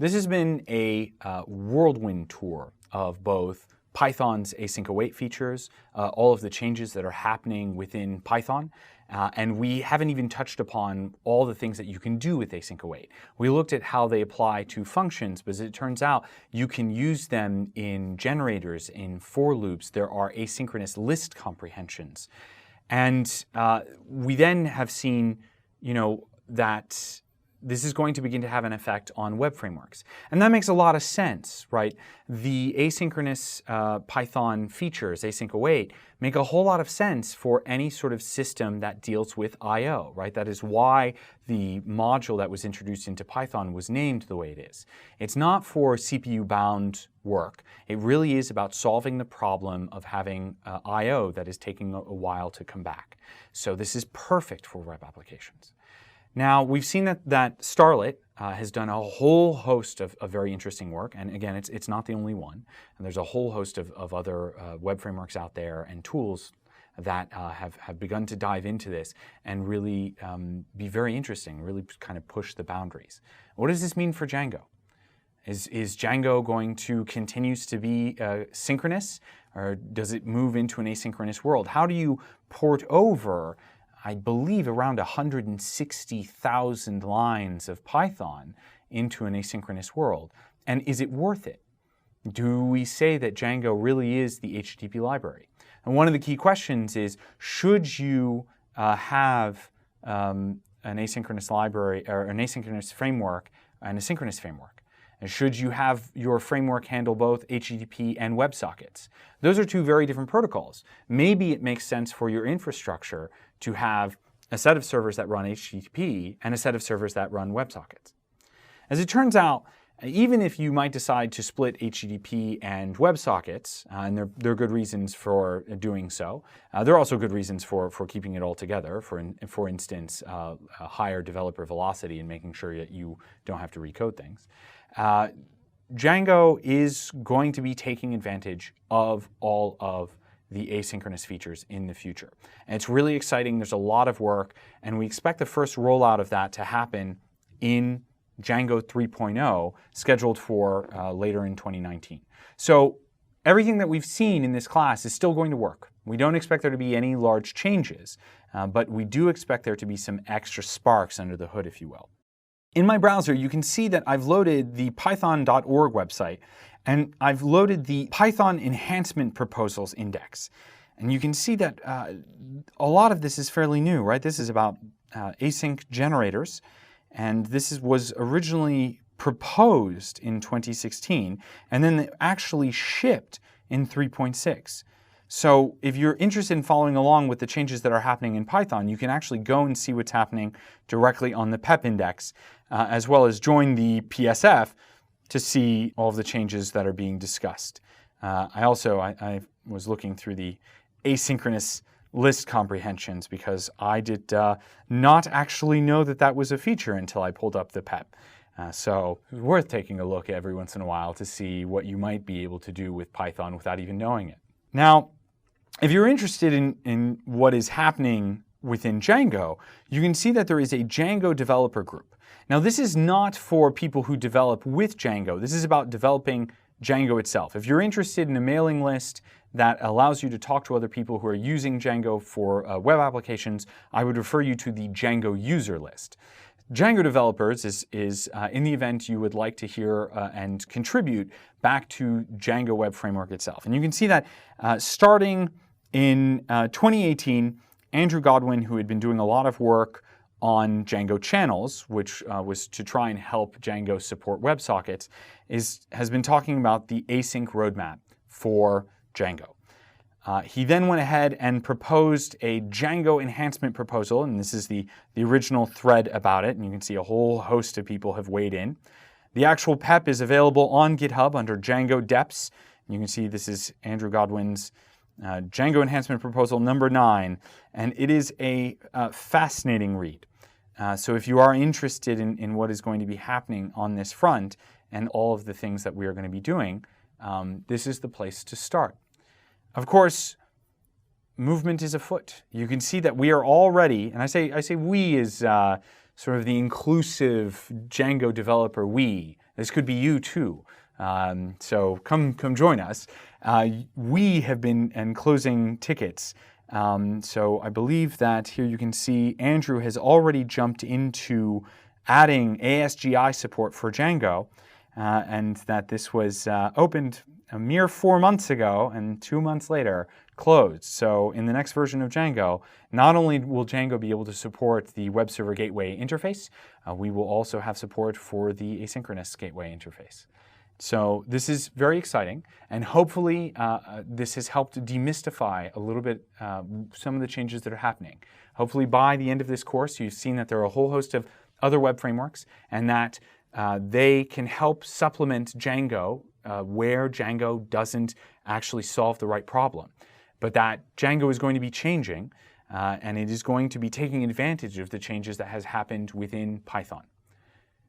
This has been a whirlwind tour of both Python's async await features, all of the changes that are happening within Python, and we haven't even touched upon all the things that you can do with async await. We looked at how they apply to functions, but as it turns out, you can use them in generators, in for loops. There are asynchronous list comprehensions. And we then have seen, that this is going to begin to have an effect on web frameworks. And that makes a lot of sense, right? The asynchronous Python features, async await, make a whole lot of sense for any sort of system that deals with I/O, right? That is why the module that was introduced into Python was named the way it is. It's not for CPU-bound work. It really is about solving the problem of having I/O that is taking a while to come back. So this is perfect for web applications. Now, we've seen that Starlet has done a whole host of very interesting work, and again, it's not the only one. And there's a whole host of other web frameworks out there and tools that have begun to dive into this and really be very interesting, really kind of push the boundaries. What does this mean for Django? Is Django going to continue to be synchronous, or does it move into an asynchronous world? How do you port over, I believe, around 160,000 lines of Python into an asynchronous world? And is it worth it? Do we say that Django really is the HTTP library? And one of the key questions is, should you have an asynchronous library or an asynchronous framework and a synchronous framework? And should you have your framework handle both HTTP and WebSockets? Those are two very different protocols. Maybe it makes sense for your infrastructure to have a set of servers that run HTTP and a set of servers that run WebSockets. As it turns out, even if you might decide to split HTTP and WebSockets, and there are good reasons for doing so, there are also good reasons for keeping it all together, for instance, a higher developer velocity and making sure that you don't have to recode things. Django is going to be taking advantage of all of the asynchronous features in the future. And it's really exciting. There's a lot of work, and we expect the first rollout of that to happen in Django 3.0, scheduled for later in 2019. So everything that we've seen in this class is still going to work. We don't expect there to be any large changes, but we do expect there to be some extra sparks under the hood, if you will. In my browser, you can see that I've loaded the python.org website, and I've loaded the Python enhancement proposals index. And you can see that a lot of this is fairly new, right? This is about async generators, and this was originally proposed in 2016, and then actually shipped in 3.6. So if you're interested in following along with the changes that are happening in Python, you can actually go and see what's happening directly on the PEP index, as well as join the PSF to see all of the changes that are being discussed. I was looking through the asynchronous list comprehensions because I did not actually know that was a feature until I pulled up the PEP. So it's worth taking a look every once in a while to see what you might be able to do with Python without even knowing it. Now, if you're interested in what is happening within Django, you can see that there is a Django developer group. Now, this is not for people who develop with Django. This is about developing Django itself. If you're interested in a mailing list that allows you to talk to other people who are using Django for web applications, I would refer you to the Django user list. Django developers is in the event you would like to hear and contribute back to Django Web Framework itself. And you can see that starting in 2018, Andrew Godwin, who had been doing a lot of work on Django channels, which was to try and help Django support WebSockets, has been talking about the async roadmap for Django. He then went ahead and proposed a Django enhancement proposal, and this is the original thread about it, and you can see a whole host of people have weighed in. The actual PEP is available on GitHub under Django Deps. You can see this is Andrew Godwin's Django enhancement proposal number 9, and it is a fascinating read. So if you are interested in what is going to be happening on this front and all of the things that we are going to be doing, this is the place to start. Of course, movement is afoot. You can see that we are already, and I say we as sort of the inclusive Django developer we, This could be you too. So come join us. We have been closing tickets. So I believe that here you can see Andrew has already jumped into adding ASGI support for Django, and that this was opened a mere 4 months ago, and 2 months later closed. So in the next version of Django, not only will Django be able to support the web server gateway interface, we will also have support for the asynchronous gateway interface. So this is very exciting, and hopefully this has helped demystify a little bit some of the changes that are happening. Hopefully by the end of this course, you've seen that there are a whole host of other web frameworks, and that they can help supplement Django where Django doesn't actually solve the right problem. But that Django is going to be changing, and it is going to be taking advantage of the changes that has happened within Python.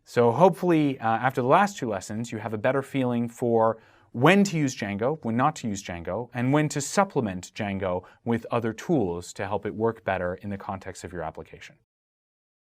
So hopefully, after the last 2 lessons, you have a better feeling for when to use Django, when not to use Django, and when to supplement Django with other tools to help it work better in the context of your application.